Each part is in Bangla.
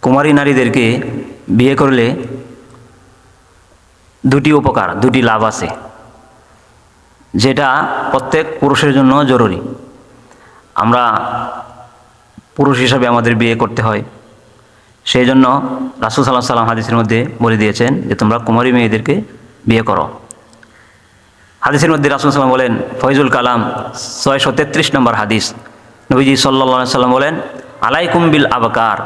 কুমারী নারীদেরকে বিয়ে করলে দুটি উপকার, দুটি লাভ আছে, যেটা প্রত্যেক পুরুষের জন্য জরুরি। আমরা পুরুষ হিসাবে আমাদের বিয়ে করতে হয়, সেই জন্য রাসূল সাল্লাল্লাহু আলাইহি ওয়াসাল্লাম হাদিসের মধ্যে বলে দিয়েছেন যে তোমরা কুমারী মেয়েদেরকে বিয়ে করো। হাদিসের মধ্যে রাসূল সাল্লাল্লাহু আলাইহি ওয়াসাল্লাম বলেন, ফয়জুল কালাম 633 নম্বর হাদিস, নবীজি সাল্লাল্লাহু আলাইহি ওয়াসাল্লাম বলেন, আলাইকুম বিল আবকার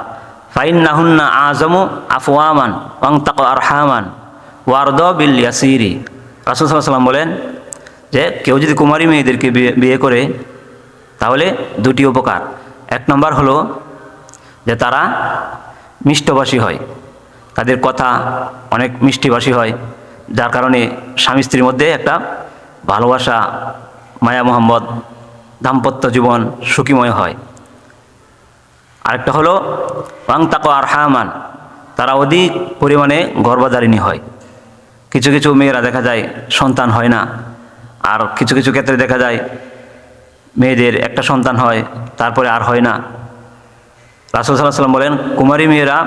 ফাইন্নাহুন্না আযামু আফওয়ামান ওয়ানতাকু আরহামান ওয়ারদ বিল ইয়াসিরি। রাসূল সাল্লাল্লাহু আলাইহি ওয়াসাল্লাম বলেন যে কেউ যদি কুমারী মেয়েদেরকে বিয়ে করে তাহলে দুটি উপকার। এক নম্বর হলো যে তারা মিষ্টভাষী হয়, তাদের কথা অনেক মিষ্টিভাষী হয়, যার কারণে স্বামী স্ত্রীর মধ্যে একটা ভালোবাসা, মায়া মোহাম্মদ, দাম্পত্য জীবন সুখীময় হয়। আরেকটা হলো ওয়ানতাকু আরহামান, তারা অধিক পরিমাণে গর্ভধারিণী হয়। কিছু কিছু মেয়েরা দেখা যায় সন্তান হয় না, আর কিছু কিছু ক্ষেত্রে দেখা যায় মেয়েদের একটা সন্তান হয় তারপরে আর হয় না। রাসূল সাল্লাল্লাহু আলাইহি ওয়াসাল্লাম বলেন কুমারী মেয়েরা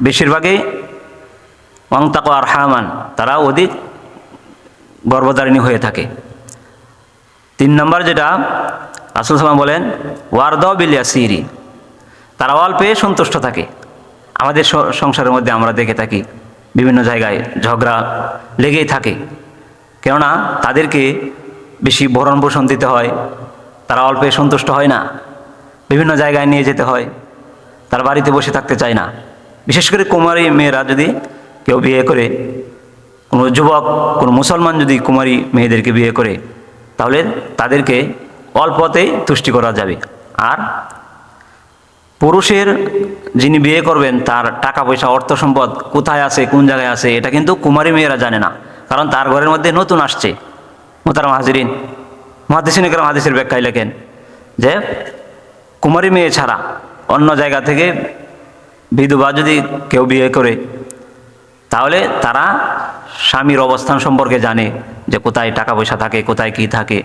বেশিরভাগই ওয়ানতাকু আরহামান, তারা অধিক গর্ভধারিণী হয়ে থাকে। 3 নম্বর যেটা রাসূল সাল্লাল্লাহু আলাইহি ওয়াসাল্লাম বলেন ওয়ারদ বিল ইয়াসিরি, তারা অল্পে সন্তুষ্ট থাকে। আমাদের সংসারের মধ্যে আমরা দেখে থাকি বিভিন্ন জায়গায় ঝগড়া লেগেই থাকে, কেননা তাদেরকে বেশি ভরণ পোষণ দিতে হয়, তারা অল্পে সন্তুষ্ট হয় না, বিভিন্ন জায়গায় নিয়ে যেতে হয়, তারা বাড়িতে বসে থাকতে চায় না। বিশেষ করে কুমারী মেয়েরা যদি কেউ বিয়ে করে, কোনো যুবক, কোনো মুসলমান যদি কুমারী মেয়েদেরকে বিয়ে করে, তাহলে তাদেরকে অল্পতেই তুষ্টি করা যাবে। আর পুরুষের যিনি বিয়ে করবেন তার টাকা পয়সা, অর্থ সম্পদ কোথায় আছে, কোন জায়গায় আছে, এটা কিন্তু কুমারী মেয়েরা জানে না, কারণ তার ঘরের মধ্যে নতুন আসছে। মোহতারাম হাজিরিন, মুহাদ্দিসিনে কেরাম হাদিসের ব্যাখ্যায় লেখেন যে কুমারী মেয়ে ছাড়া অন্য জায়গা থেকে বিধবা যদি কেউ বিয়ে করে, তাহলে তারা স্বামীর অবস্থান সম্পর্কে জানে, যে কোথায় টাকা পয়সা থাকে, কোথায় কি থাকে,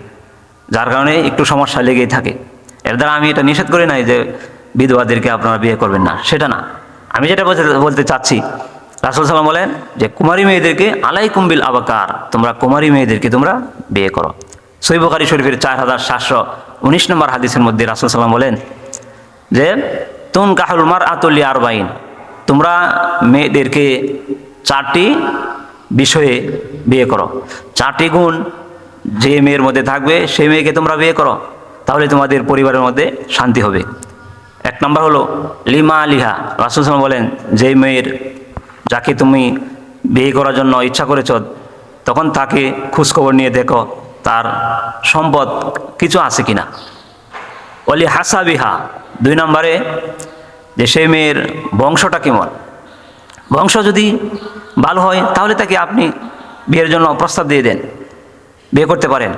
যার কারণে একটু সমস্যা লেগেই থাকে। এর দ্বারা আমি এটা নিষেধ করি নাই যে বিধবাদেরকে আপনারা বিয়ে করবেন না, সেটা না। আমি যেটা বলতে চাচ্ছি, রাসূল সাল্লাল্লাহু আলাইহি ওয়াসাল্লাম বলেন যে কুমারী মেয়েদেরকে আলাইকুম বিল আবকার, তোমরা কুমারী মেয়েদেরকে তোমরা বিয়ে করো। সহিহ বুখারী শরীফের 4719 নম্বর হাদিসের মধ্যে রাসূল সাল্লাল্লাহু আলাইহি ওয়াসাল্লাম বলেন যে তুনকাহুল মারআতু লিআরবাইন, তোমরা মেয়েদেরকে 4টি বিষয়ে বিয়ে করো। 4টি গুণ যে মেয়ের মধ্যে থাকবে সেই মেয়েকে তোমরা বিয়ে করো, তাহলে তোমাদের পরিবারের মধ্যে শান্তি হবে। 1 নম্বর হলো লিমা আলিহা, রাসূল সাল্লাল্লাহু আলাইহি ওয়াসাল্লাম বলেন যেই মেয়ের, যাকে তুমি বিয়ে করার জন্য ইচ্ছা করেছ, তখন তাকে খোঁজখবর নিয়ে দেখো তার সম্পদ কিছু আছে কিনা। ওলি হাসাবিহা, 2 নম্বরে যে সেই মেয়ের বংশটা কেমন, বংশ যদি ভালো হয় তাহলে তাকে আপনি বিয়ের জন্য প্রস্তাব দিয়ে দেন, বিয়ে করতে পারেন।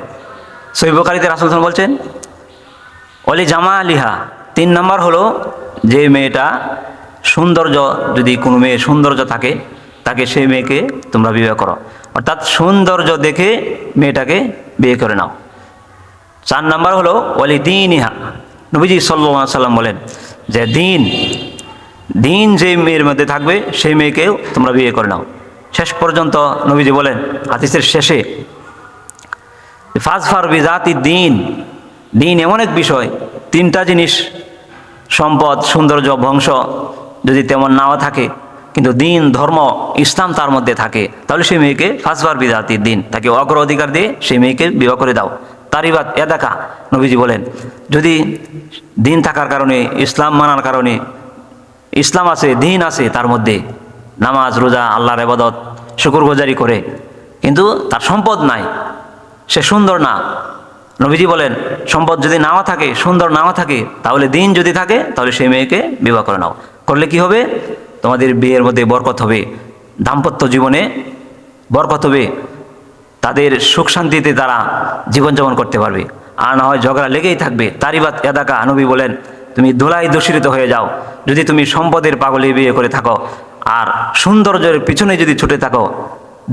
সহিহ বুখারীতে রাসূল সাল্লাল্লাহু আলাইহি ওয়াসাল্লাম বলছেন ওলি জামা আলিহা, 3 নম্বর হলো যে মেয়েটা সৌন্দর্য, যদি কোনো মেয়ে সৌন্দর্য থাকে তাকে সেই মেয়েকে তোমরা বিয়ে করো, অর্থাৎ সৌন্দর্য দেখে মেয়েটাকে বিয়ে করে নাও। 4 নম্বর হলো ওয়ালি দীনিহা, নবীজি সাল্লাল্লাহু আলাইহি ওয়াসাল্লাম বলেন যে দিন যে মেয়ের মধ্যে থাকবে সেই মেয়েকেও তোমরা বিয়ে করে নাও। শেষ পর্যন্ত নবীজি বলেন হাদিসের শেষে, ফাজফার বিজাতি দিন, দিন এমন এক বিষয়, 3টা জিনিস, সম্পদ, সৌন্দর্য, বংশ যদি তেমন নাও থাকে, কিন্তু দিন, ধর্ম, ইসলাম তার মধ্যে থাকে, তাহলে সেই মেয়েকে ফাজফার বিজাতি দিন, তাকে অগ্রাধিকার দিয়ে সেই মেয়েকে বিবাহ করে দাও। তারিবাত এদাকা, নবীজি বলেন যদি দিন থাকার কারণে, ইসলাম মানার কারণে, ইসলাম আছে, দিন আছে তার মধ্যে, নামাজ, রোজা, আল্লাহর ইবাদত, শুকরগুজারি করে, কিন্তু তার সম্পদ নাই, সে সুন্দর না, নবীজি বলেন সম্পদ যদি নাও থাকে, সুন্দর নাও থাকে, তাহলে দিন যদি থাকে তাহলে সেই মেয়েকে বিবাহ করে নাও। করলে কি হবে, তোমাদের বিয়ের মধ্যে বরকত হবে, দাম্পত্য জীবনে বরকত হবে, তাদের সুখ শান্তিতে তারা জীবনযাপন করতে পারবে, আর না হয় ঝগড়া লেগেই থাকবে। তারিবাত এদাকা, নবী বলেন তুমি ধুলায় দূষিত হয়ে যাও যদি তুমি সম্পদের পাগলে বিয়ে করে থাকো, আর সৌন্দর্যের পিছনে যদি ছুটে থাকো,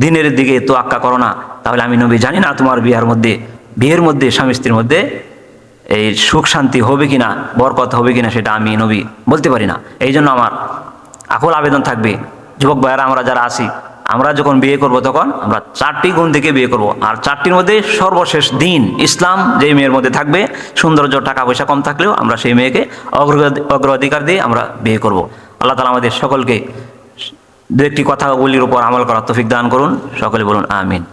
দিনের দিকে তোয়াক্কা করো না, তাহলে আমি নবী জানি না তোমার বিয়ের মধ্যে স্বামী স্ত্রীর মধ্যে এই সুখ শান্তি হবে কিনা, বরকত হবে কিনা সেটা আমি নবী বলতে পারি না। এই জন্য আমার আকুল আবেদন থাকবে, যুবক ভাইয়েরা আমরা যারা আছি, আমরা যখন বিয়ে করব তখন আমরা 4টি গুণ থেকে বিয়ে করব। আর 4টির মধ্যে সর্বশেষ দিন ইসলাম যেই মেয়ের মধ্যে থাকবে, সৌন্দর্য টাকা পয়সা কম থাকলেও আমরা সেই মেয়েকে অগ্রাধিকার দিয়ে আমরা বিয়ে করব। আল্লাহ তাআলা আমাদের সকলকে দু একটি কথাগুলির উপর আমল করার তৌফিক দান করুন। সকলে বলুন আমিন।